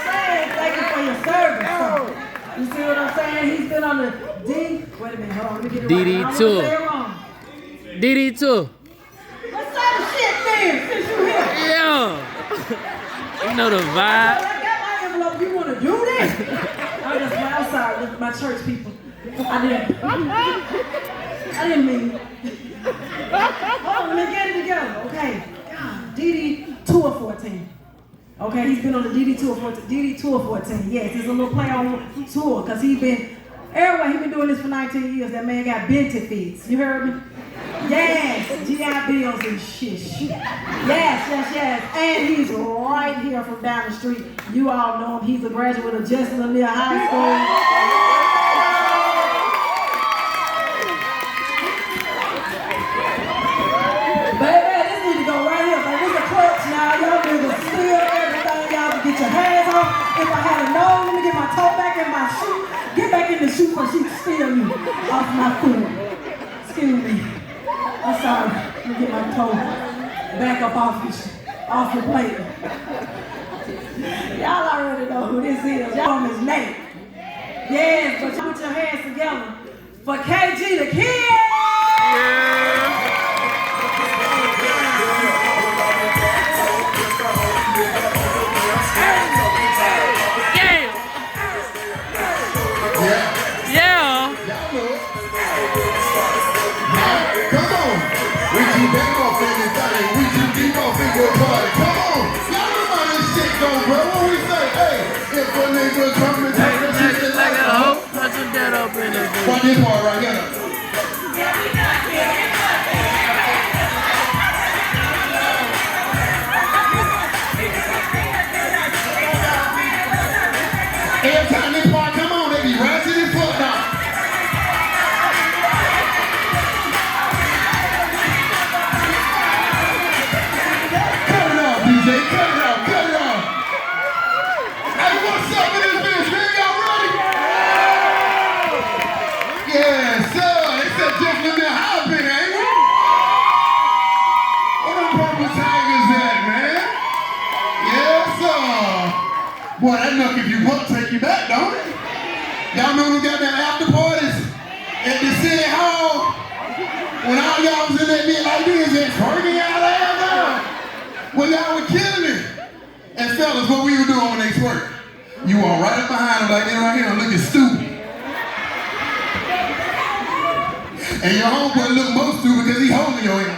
saying? Thank you for your service. So, you see what I'm saying? He's been on the D. Wait a minute, hold on, let me get it right. DD2. I don't want to say it wrong. DD2. Let's say the shit then, since you here. Yeah. You know the vibe. I got my envelope. You want to do this? I'm sorry, this is my church people. I didn't mean it. Hold on, let me get it together, okay? God, DD 2 of 14. Okay, he's been on the DD 2 of 14. DD 2 of 14. Yes, it's a little play on tour because he's been doing this for 19 years. That man got benefits. You heard me? Yes, GI bills and shit. Yes. And he's right here from down the street. You all know him. He's a graduate of Jesselyn Lear High School. Baby, this need to go right here. Like, this is a clutch now. Y'all niggas steal everything. Y'all can get your hands off. If I had a nose, let me get my toe back in my shoe. Get back in the shoe so she can steal you off my food. Excuse me. I'm sorry. Let me get my toe back up off your plate. Y'all already know who this is. Y'all on his name. Yes, but you put your hands together for KG the Kid. Watch this part right here. Every time this part come on, they be ratchet and fuck down. Cut it off, DJ. Cut it off. Hey, what's up in this bitch, man? Y'all ready? Yes, sir. They said Jesselyn Lear High been, ain't we? Where them purple tigers at, man? Yes, sir. Boy, that knuck if you buck take you back, don't it? Y'all remember we got them after parties at the city hall? When all y'all was in that bit like this, just working y'all ass out. Well, y'all were killing it. And fellas, what we were doing when they twerk? You walk right up behind them like they right here looking stupid. And your homeboy look most stupid because he holding your hand.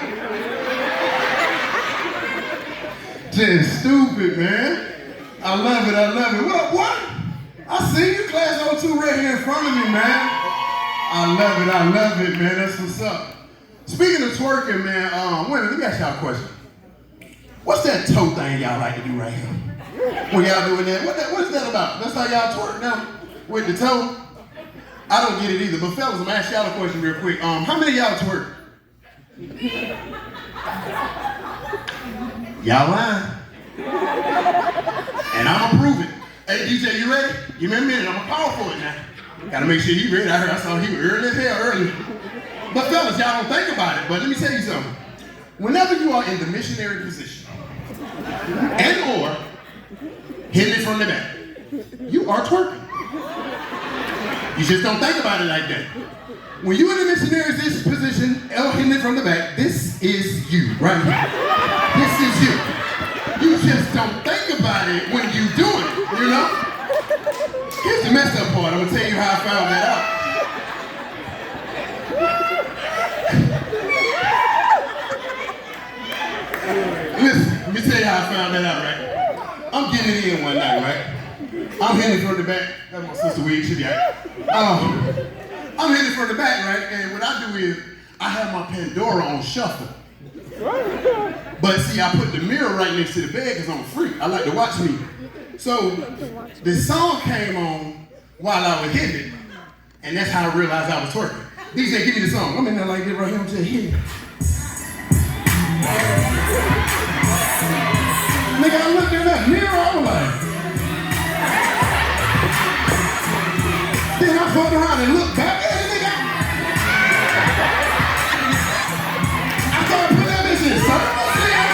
Just stupid, man. I love it. What up, boy? I see you, class 02 right here in front of me, man. I love it, man. That's what's up. Speaking of twerking, man, women, let me ask y'all a question. What's that toe thing y'all like to do right here? When y'all doing that, what's that about? That's how y'all twerk now? With the toe? I don't get it either, but fellas, I'm gonna ask y'all a question real quick. How many of y'all twerk? Y'all lying. And I'm gonna prove it. Hey DJ, you ready? Give me a minute, I'm gonna call for it now. Gotta make sure he ready. I saw he was early as hell early. But fellas, y'all don't think about it, but let me tell you something. Whenever you are in the missionary position, and or hitting it from the back, you are twerking. You just don't think about it like that. When you're in the missionary position, or hitting it from the back, this is you, right here. This is you. You just don't think about it when you do it, you know? Here's the messed up part. I'm gonna tell you how I found that out. Listen, let me tell you how I found that out, right? I'm getting it in one night, right? I'm hitting it from the back. That's my sister Weed, she be out. I'm hitting it from the back, right? And what I do is, I have my Pandora on shuffle. But see, I put the mirror right next to the bed because I'm a freak. I like to watch me. So, the song came on while I was hitting it. And that's how I realized I was twerking. DJ, give me the song. I'm in there like this right here. I'm just hitting it. Nigga, I looked in that mirror, I was like. Then I fucked around and looked back at it, nigga. I started putting that bitch in circles, nigga.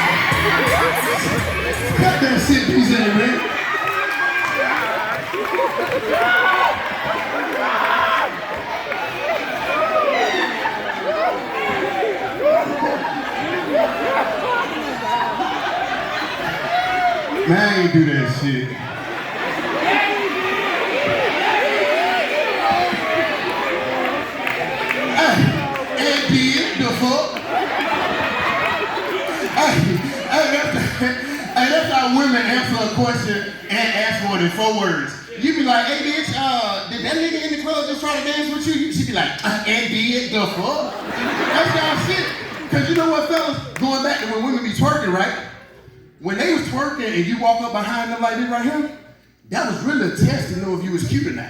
Cut that shit, piece in it, man. Man, I ain't do that shit. Hey, and did the fuck? Hey, that's how women answer a question and ask for it in 4 words. You be like, hey bitch, did that nigga in the club just try to dance with you? She be like, and did the fuck? That's y'all shit. Cause you know what, fellas? Going back to when women be twerking, right? When they was twerking and you walk up behind them like this right here, that was really a test to know if you was cute or not.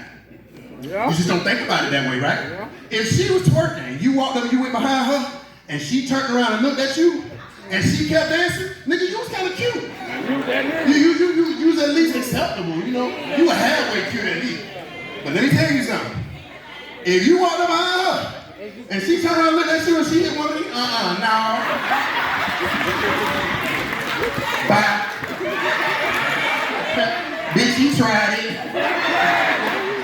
Yeah. You just don't think about it that way, right? Yeah. If she was twerking and you walked up and you went behind her and she turned around and looked at you and she kept dancing, nigga, you was kind of cute. You was at least acceptable, you know? You were halfway cute at least. But let me tell you something. If you walked up behind her and she turned around and looked at you and she hit one of these, no. Bye. Bitch, you tried it.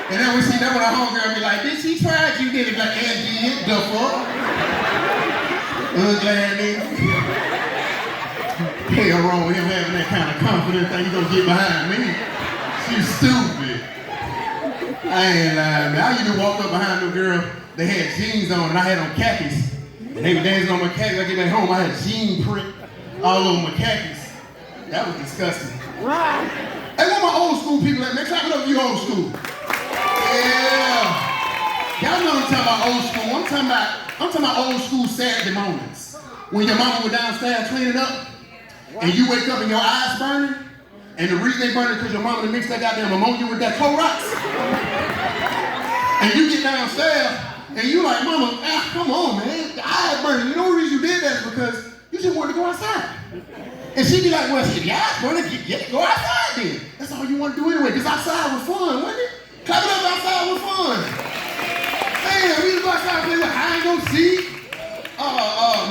And then when our homegirl be like, bitch, he tried you, did it like, and did the fuck? Ugly ass nigga. Hell wrong with him having that kind of confidence thing. You gonna get behind me? She's stupid. I ain't lying, man. I used to walk up behind the girl. They had jeans on and I had on khakis. And they were dancing on my khakis. I get back home, I had jean print all over my khakis. That was disgusting. Right. Hey, where my old school people at, man? Clap it up for you old school. Yeah. Y'all know I'm talking about old school. I'm talking about old school Saturday mornings. When your mama was downstairs cleaning up, and you wake up and your eyes burning, and the reason they burning is because your mama done mixed that goddamn ammonia with that Clorox. And you get downstairs, and you like, mama, come on, man, the eyes burning. You know the reason you did that is because you just wanted to go outside. And she be like, well, shit, the eyes burning, go outside then. That's all you want to do anyway, because outside was fun, wasn't it? Clap it up, outside was fun. Man, we was go outside and play with hide and go seek.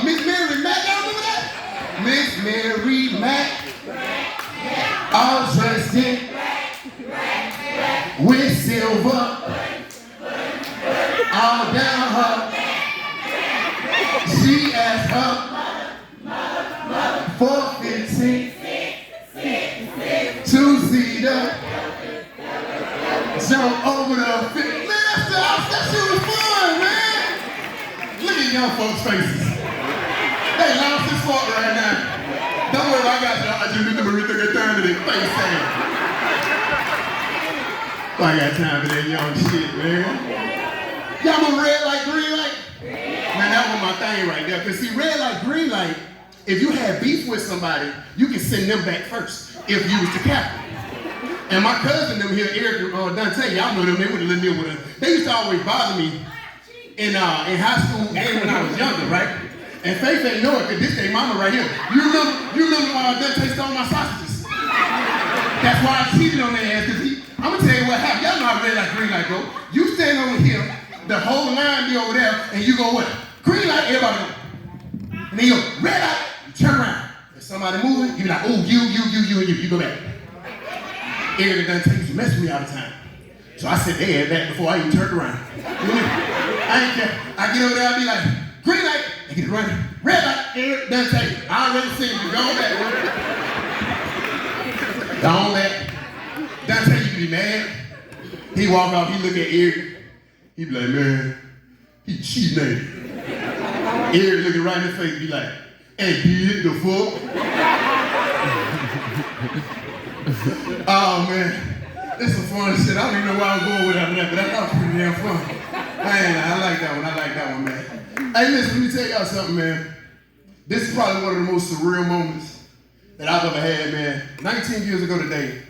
Miss Mary Mack, y'all remember that? Miss Mary Mack, all dressed in with silver, all down her. She asked her for 15 2-seater, jump over the fence. Man, that shit was fun, man. Look at young folks' faces. They lost this fuck right now. Don't worry, I got y'all. I just need to read the time to their face saying. I got time for that young shit, man. Y'all want red light, green light? Man, that was my thing right there. Cause see, red light, green light, if you had beef with somebody, you can send them back first if you was the captain. And my cousin them here, Eric Dante, y'all know them, they would have lived with us. They used to always bother me in high school and when I was younger, right? And Faith ain't know it, because this ain't mama right here. You remember Dante stole my sausages. That's why I cheated on their ass, because I'm going to tell you what happened. Y'all know how red light, green light go. You stand over here, the whole line be over there, and you go what? Green light, everybody go. And then you go, red light, you turn around. If somebody moving, you be like, oh, you, and you go back. Eric Dante used to mess with me all the time. So I said, they had that before I even turned around. I ain't care. I get over there, I be like, green light, and get running. Red light, Eric Dante. I already seen you. Go on back. Go on back. Dante used to be mad. He walk off, he look at Eric. He be like, man, he cheating at it. Eric looking right in the face, be like, hey, did the fuck? Oh man, this is some fun shit. I don't even know where I was going with that, but that was pretty damn fun. Man, I like that one, man. Hey, listen, let me tell y'all something, man. This is probably one of the most surreal moments that I've ever had, man. 19 years ago today,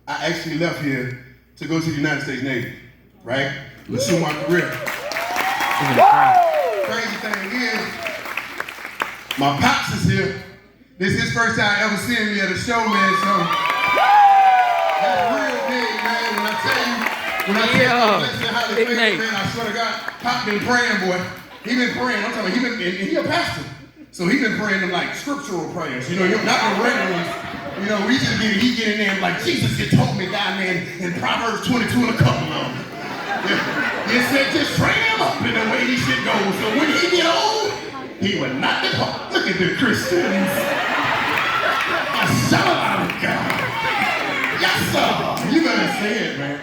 I actually left here to go to the United States Navy, right? To pursue my career. Crazy thing is, my pops is here. This is his first time ever seeing me at a show, man, so that's real big, man. When I tell you how they feel, man, I swear to God, Pop been praying, boy. He been praying. I'm talking about, he a pastor. So he been praying them like scriptural prayers, you know, not the regular ones. You know, he get in there and like, Jesus just told me down there in Proverbs 22 and a couple of them. He said, just train him up in the way he should go. So when he get old, he will not depart. Look at the Christians. A son of God. sir. You better say it, man.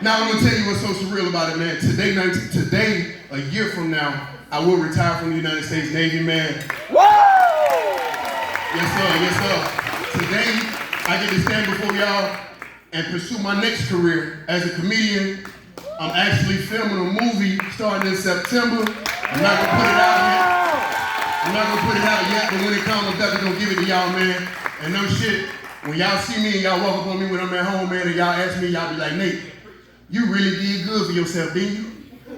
Now I'm gonna tell you what's so surreal about it, man. Today, a year from now, I will retire from the United States Navy, man. Woo! Yes, sir. Yes, sir. Today, I get to stand before y'all and pursue my next career as a comedian. I'm actually filming a movie starting in September. I'm not gonna put it out yet. But when it comes, I'm definitely gonna give it to y'all, man. And no shit, when y'all see me and y'all walk up on me when I'm at home, man, and y'all ask me, y'all be like, Nate, you really did good for yourself, didn't you?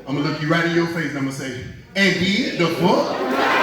I'm gonna look you right in your face and I'm gonna say, and did the fuck?